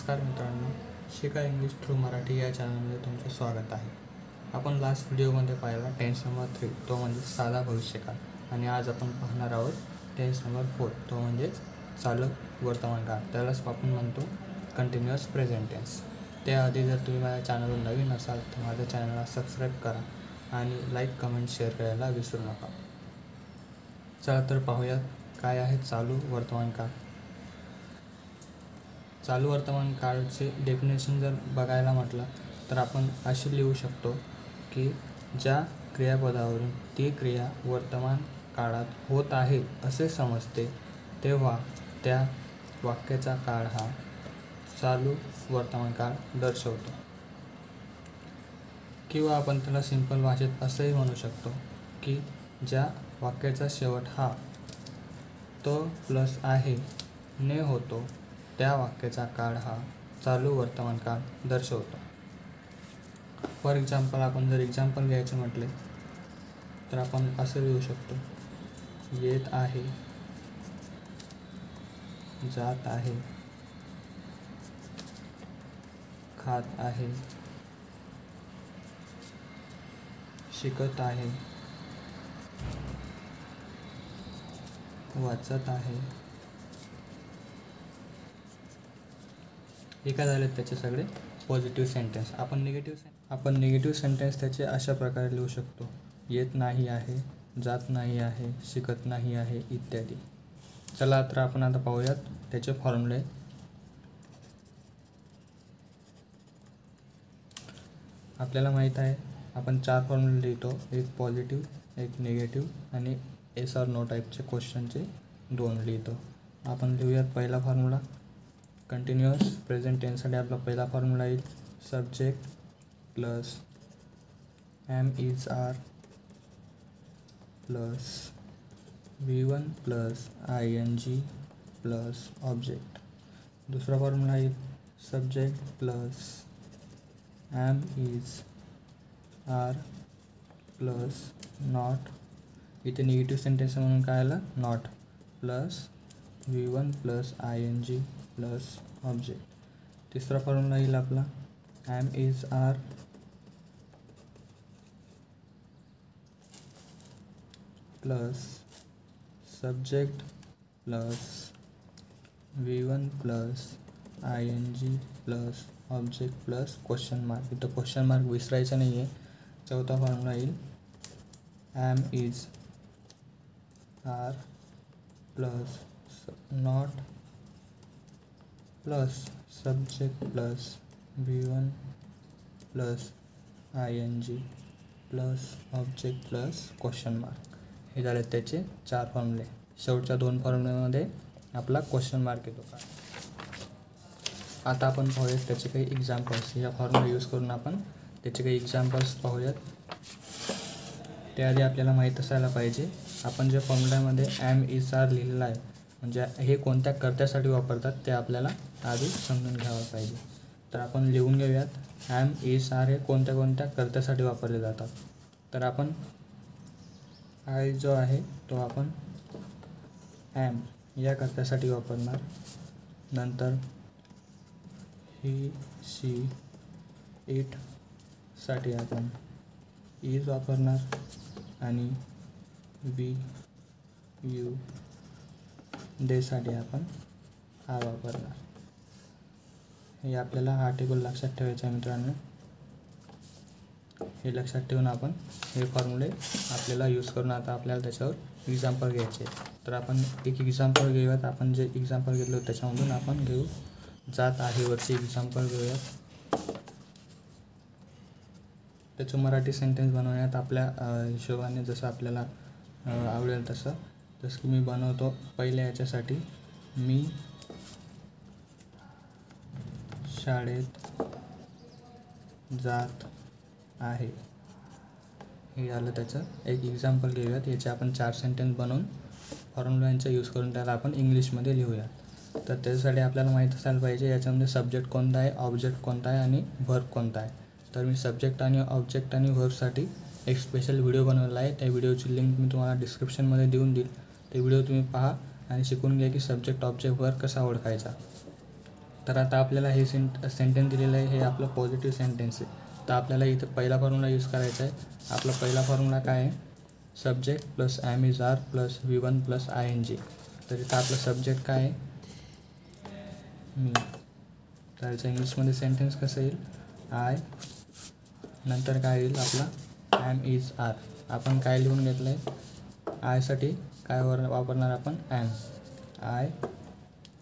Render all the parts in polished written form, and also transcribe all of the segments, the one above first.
नमस्कार मित्रांनो, शिका इंग्लिश थ्रू मराठी या चॅनलमध्ये तुमचे स्वागत आहे. आपण लास्ट व्हिडिओमध्ये पाहिला टेन्स नंबर 3 तो म्हणजे साधा भविष्यकाळ, आणि आज आपण पाहणार आहोत टेन्स नंबर 4 तो म्हणजेच चालू वर्तमानकाळ. त्यालाच आपण म्हणतो कंटिन्युअस प्रेझेंट टेन्स. त्याआधी जर तुम्ही माझ्या चॅनलवर नवीन असाल तर माझ्या चॅनलला सबस्क्राईब करा आणि लाईक कमेंट शेअर करायला विसरू नका. चला तर पाहूयात काय आहे चालू वर्तमानकाळ. चालू वर्तमान काळचे डेफिनेशन जर बघायला म्हटलं तर आपण अशी लिहू शकतो की ज्या क्रियापदावरून ती क्रिया वर्तमान काळात होत आहे असे समजते तेव्हा त्या वाक्याचा काळ हा चालू वर्तमान काळ दर्शवतो. किंवा आपण त्याला सिंपल भाषेत असंही म्हणू शकतो की ज्या वाक्याचा शेवट हा तो प्लस आहे ने होतो त्या वाक्याचा काळ हा चालू वर्तमान काळ दर्शवतो. फॉर एक्झाम्पल आपण जर एक्झाम्पल घ्यायचे म्हटले तर आपण असं लिहू शकतो, येत आहे, जात आहे, खात आहे, शिकत आहे, वाचत आहे. हे काय झाले त्याचे सगळे पॉझिटिव्ह सेंटेन्स. आपण निगेटिव्ह सेंटेन्स त्याचे अशा प्रकारे लिहू शकतो, येत नाही आहे, जात नाही आहे, शिकत नाही आहे इत्यादी. चला तर आपण आता पाहूयात त्याचे फॉर्म्युले. आपल्याला माहीत आहे आपण 4 फॉर्म्युले लिहितो, एक पॉझिटिव्ह, एक निगेटिव्ह आणि येस ऑर नो टाईपचे क्वेश्चनचे 2 लिहितो. आपण लिहूयात पहिला फॉर्म्युला. कंटिन्युअस प्रेझेंट टेन्ससाठी आपला पहिला फॉर्म्युला येईल, subject plus am is are plus V1 plus ING plus object. दुसरा फॉर्म्युला येईल, subject plus am is are plus not, इथे निगेटिव्ह सेंटेन्स म्हणून काय आलं not, plus V1 plus ING plus object. तिसरा फॉर्म्युला येईल आपला am is are plus subject plus V1 plus ING plus object plus question mark. इथं question mark विसरायचा नाही आहे. चौथा फॉर्म्युला येईल am is are plus not plus subject plus V1 plus ING plus object plus question mark. हे झाले त्याचे 4 फॉर्म्युले. शेवटच्या 2 फॉर्म्युलेमध्ये आपला क्वेश्चन मार्क येतो का. आता आपण पाहूयात त्याचे काही एक्झाम्पल्स. या फॉर्म्युला यूज करून आपण त्याचे काही एक्झाम्पल्स पाहूयात. त्याआधी आपल्याला माहीत असायला पाहिजे आपण ज्या फॉर्म्युल्यामध्ये एम इज आर लिहिलेला आहे म्हणजे हे कोणत्या कर्त्यासाठी वापरतात ते आपल्याला आधी समजून घ्यावं पाहिजे. तर आपण लिहून घेऊयात एम इज आर हे कोणत्या कोणत्या कर्त्यासाठी वापरले जातात. तर आपण आय जो आहे तो आपण एम या कर्त्यासाठी वापरणार. नंतर ही, शी, इट साठी आपण इज वापरणार आणि वी, यू, देसाठी आपण आर वापरणार. हे आपल्याला हा टेबल लक्षात ठेवायचा आहे मित्रांनो. हे लक्षात ठेवून आपण हे फॉर्म्युले आपल्याला यूज करून आता आपल्याला त्याच्यावर एक्झाम्पल घ्यायचे. तर आपण एक एक्झाम्पल घेऊयात. आपण जे एक्झाम्पल घेतलं त्याच्यामधून आपण घेऊ. जात आहे वरचे एक्झाम्पल घेऊयात. त्याचं मराठी सेंटेन्स बनवण्यात आपल्या हिशोबाने जसं आपल्याला आवडेल तसं. जसं की मी बनवतो पहिल्या याच्यासाठी, मी शाळेत जात आहे. हे झालं त्याचं एक एक्झाम्पल घेऊयात. याचे आपण 4 सेंटेन्स बनवून फॉर्म्युलांचा यूज करून त्याला आपण इंग्लिशमध्ये लिहूयात. तर त्याच्यासाठी आपल्याला माहीत असायला पाहिजे याच्यामध्ये सब्जेक्ट कोणता आहे, ऑब्जेक्ट कोणता आहे आणि व्हर्ब कोणता आहे. तर मी सब्जेक्ट आणि ऑब्जेक्ट आणि व्हर्बसाठी एक स्पेशल व्हिडिओ बनवला आहे. त्या व्हिडिओची लिंक मी तुम्हाला डिस्क्रिप्शनमध्ये देऊन देईल. ते व्हिडिओ तुम्ही पहा आणि शिकून घ्या की सब्जेक्ट ऑब्जेक्ट व्हर्ब कसा ओळखायचा. तर आता आपल्याला हे सेंटेन्स दिलेलं आहे, हे आपलं पॉझिटिव्ह सेंटेन्स आहे. तर आपल्याला इथं पहिला फॉर्म्युला यूज करायचा आहे. आपला पहिला फॉर्म्युला काय आहे, subject plus am is are plus V1 plus ING. तर इथं आपलं सब्जेक्ट काय आहे, मी. तर याचं इंग्लिशमध्ये सेंटेन्स कसं येईल, आय, नंतर काय येईल आपला ॲम इज आर. आपण काय लिहून घेतलं आहे, आयसाठी काय वापरणार आपण, ॲम. आय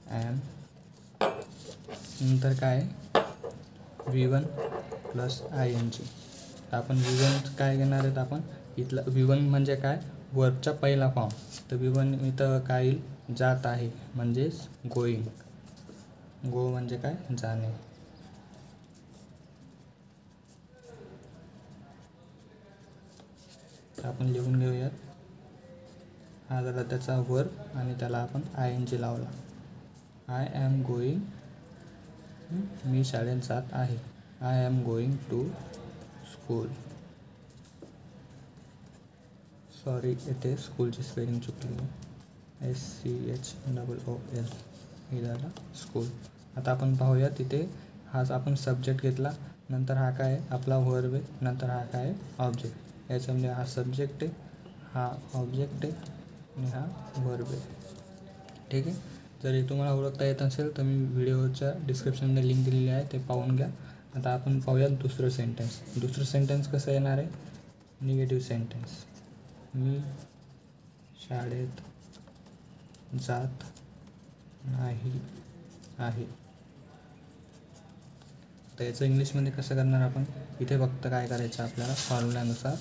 ॲम, नंतर काय V1 प्लस ING. तर आपण V1 काय घेणार आहेत, आपण इथलं V1 म्हणजे काय, वर्बचा पहिला फॉर्म. तर V1 इथं काय येईल, जात आहे म्हणजेच गोईंग. गो म्हणजे काय, जाणे. तर आपण लिहून घेऊयात. हा झाला त्याचा वर्ब आणि त्याला आपण ING लावला. आय ॲम गोईंग, मी शाळेत जात आहे. I am going to school. Sorry, इथे स्कूलची स्पेलिंग चुकली आहे, SCHOOL हे झालं स्कूल. आता आपण पाहूया, तिथे हाच आपण सब्जेक्ट घेतला, नंतर हा काय आहे आपला वर्ब आहे, नंतर हा काय आहे ऑब्जेक्ट. याच्यामध्ये हा सब्जेक्ट आहे, हा ऑब्जेक्ट आहे आणि हा वर्ब आहे. ठीक आहे. जर हे तुम्हाला ओळखता येत असेल तर मी व्हिडिओच्या डिस्क्रिप्शनमध्ये लिंक दिलेली आहे, ते पाहून घ्या. आता आपण पाहूयात दुसरं सेंटेन्स. दुसरं सेंटेन्स कसं येणार आहे, निगेटिव्ह सेंटेन्स. मी शाळेत जात नाही आहे. तर याचं इंग्लिशमध्ये कसं करणार आपण, इथे फक्त काय करायचं आपल्याला, फॉर्म्युल्यानुसार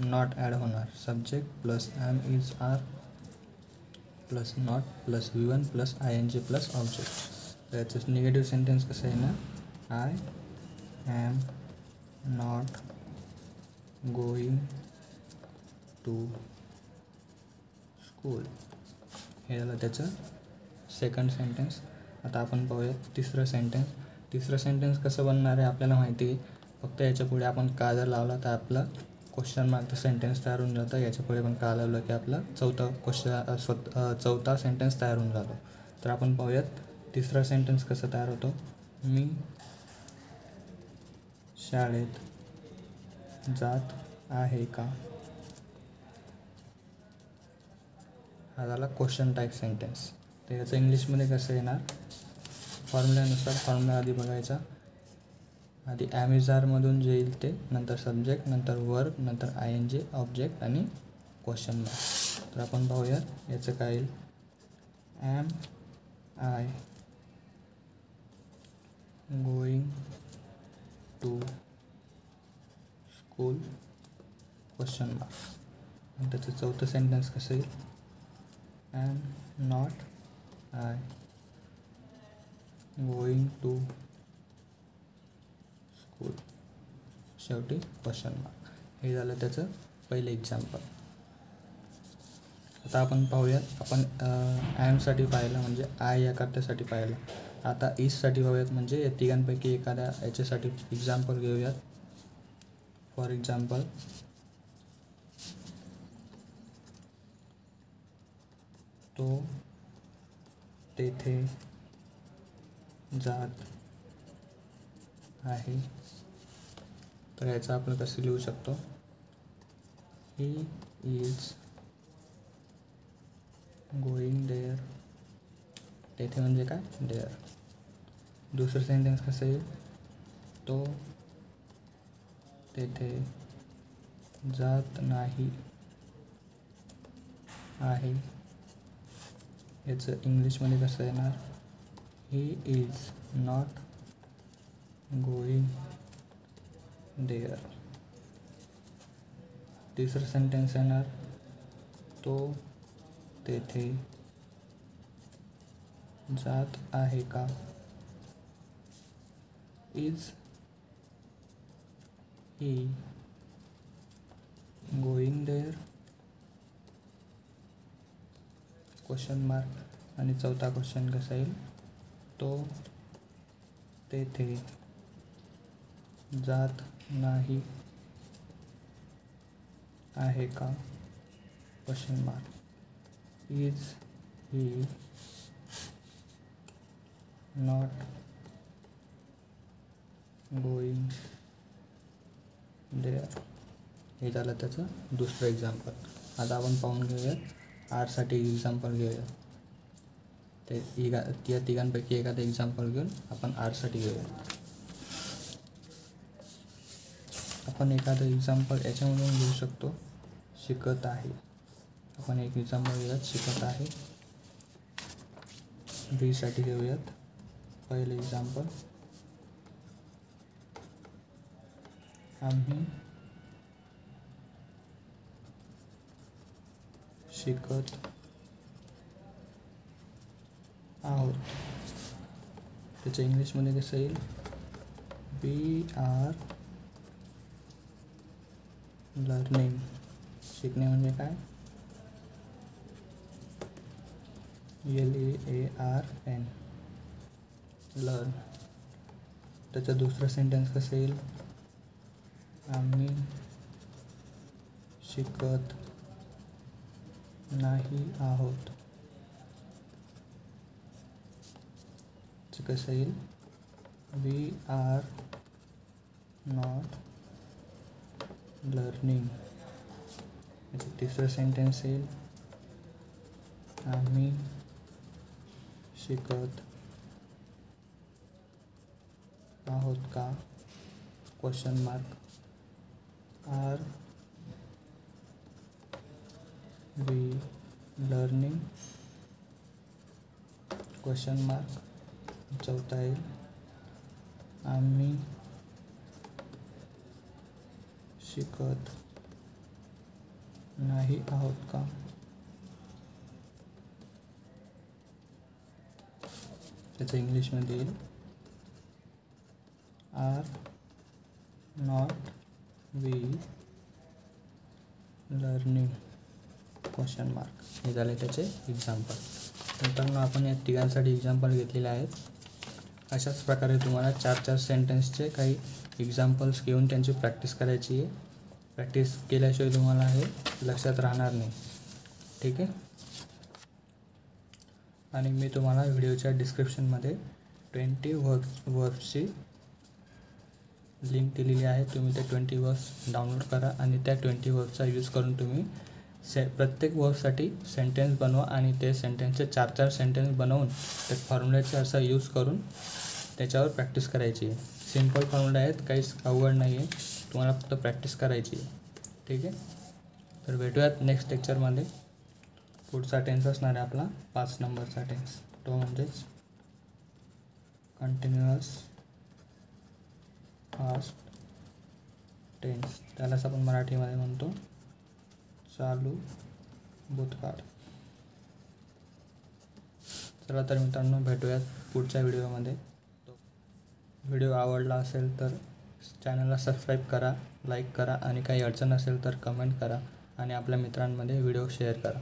नॉट ॲड होणार. Subject plus am is are plus not plus V1 plus ING plus object. तर याचं निगेटिव्ह सेंटेन्स कसं आहे ना, I am not going to school. हे झालं त्याचं सेकंड सेंटेन्स. आता आपण पाहूया तिसरं सेंटेन्स. तिसरं सेंटेन्स कसं बनणार आहे आपल्याला माहिती आहे. फक्त याच्या पुढे आपण का जर लावला तर आपलं क्वेश्चन मार्कचं सेंटेन्स तयार होऊन जातं. याच्या पुढे पण का लावलं की आपला चौथा सेंटेन्स तयार होऊन जातो. तर आपण पाहूयात तिसरा सेंटेन्स कसं तयार होतो. मी शाळेत जात आहे का. हा झाला क्वेश्चन टाईप सेंटेन्स. तर याचं इंग्लिशमध्ये कसं येणार, फॉर्म्युल्यानुसार फॉर्म्युला आधी बघायचा. आधी ॲम इज आरमधून जे येईल ते, नंतर सब्जेक्ट, नंतर वर्ब, नंतर ING, ऑब्जेक्ट आणि क्वेश्चन मार्क. तर आपण पाहूयात याचं काय येईल, am I going to school question mark. आणि त्याचं चौथं सेंटेन्स कसं येईल, am not I going to school, शेवटी क्वेश्चन मार्क. हे झालं त्याचं पहिलं एक्झाम्पल. आता आपण पाहूयात, आपण ॲमसाठी पाहिलं म्हणजे आय या कर्त्यासाठी पाहिलं. आता इजसाठी पाहूयात, म्हणजे या तिघांपैकी एखाद्या याच्यासाठी एक्झाम्पल घेऊयात. फॉर एक्झाम्पल, तो तेथे जात आहे. तर याचं आपण कसं लिहू शकतो, ही इज गोईंग देअर. तेथे म्हणजे काय, देअर. दुसरं सेंटेन्स कसं येईल, तो तेथे जात नाही आहे. याचं इंग्लिशमध्ये कसं येणार, he is not going there. तिसरं सेंटेन्स येणार, तो तेथे जात आहे का. Is he going there question mark. आणि चौथा क्वेश्चन कसा येईल, तो तेथे जात नाही आहे का question mark. Is he not going there. हे झालं त्याचं दुसरं एक्झाम्पल. आता आपण पाहून घेऊयात आरसाठी एक्झाम्पल घेऊयात. ते या तिघांपैकी एखादं एक्झाम्पल घेऊन आपण आरसाठी घेऊयात. आपण एखादं एक्झाम्पल याच्यामधून घेऊ शकतो, शिकत आहे. आपण एक एक्झाम्पल घेऊयात, शिकत आहे. बीसाठी घेऊयात पहिले एक्झाम्पल. आम्ही शिकत आहोत. त्याचं इंग्लिशमध्ये कसं येईल? We are learning. शिकणे म्हणजे काय? LEARN, learn. त्याचं दुसरं सेंटेन्स कसं येईल? आम्ही शिकत नाही आहोत. कसं येईल? We are not learning. याचं तिसरं सेंटेन्स येईल आम्ही शिकत आहोत का? Question mark. Are we learning? Question mark. चौथा येईल आम्ही शिकत नाही आहोत का? त्याचं इंग्लिशमध्ये येईल are not we learning? Question mark. हे झाले त्याचे एक्झाम्पल. मित्रांनो, आपण या तिघांसाठी एक्झाम्पल घेतलेले आहेत. अशाच प्रकारे तुम्हाला 4-4 सेंटेन्सचे काही एक्झाम्पल्स घेऊन त्यांची प्रॅक्टिस करायची आहे. प्रॅक्टिस केल्याशिवाय तुम्हाला हे लक्षात राहणार नाही. ठीक आहे. आणि मी तुम्हाला व्हिडिओच्या डिस्क्रिप्शनमध्ये 20 वर्ब्सची लिंक दिलेली आहे. तुम्ही ते 20 वर्ब्स डाउनलोड करा आणि त्या 20 वर्ब्सचा यूज करून तुम्ही प्रत्येक वर्बसाठी सेंटेन्स बनवा आणि ते सेंटेन्सचे 4-4 सेंटेन्स बनवून ते फॉर्म्युल्याचा असा यूज करून त्याच्यावर प्रॅक्टिस करायची आहे. सिम्पल फॉर्म्युला आहेत, काहीच अवघड नाही आहे. तुम्हाला फक्त प्रॅक्टिस करायची आहे. ठीक आहे. तर भेटूयात नेक्स्ट लेक्चरमध्ये. पुढचा टेन्स असणार आहे आपला 5 नंबरचा टेन्स. तो म्हणजेच कंटिन्युअस पास्ट टेन्स. त्यालाच आपण मराठीमध्ये म्हणतो चालू भूतकाळ. चला तर मित्रांनो, भेटूयात पुढच्या व्हिडिओमध्ये. व्हिडिओ आवडला असेल तर चॅनलला सबस्क्राईब करा, लाईक करा आणि काही अडचण असेल तर कमेंट करा आणि आपल्या मित्रांमध्ये व्हिडिओ शेअर करा.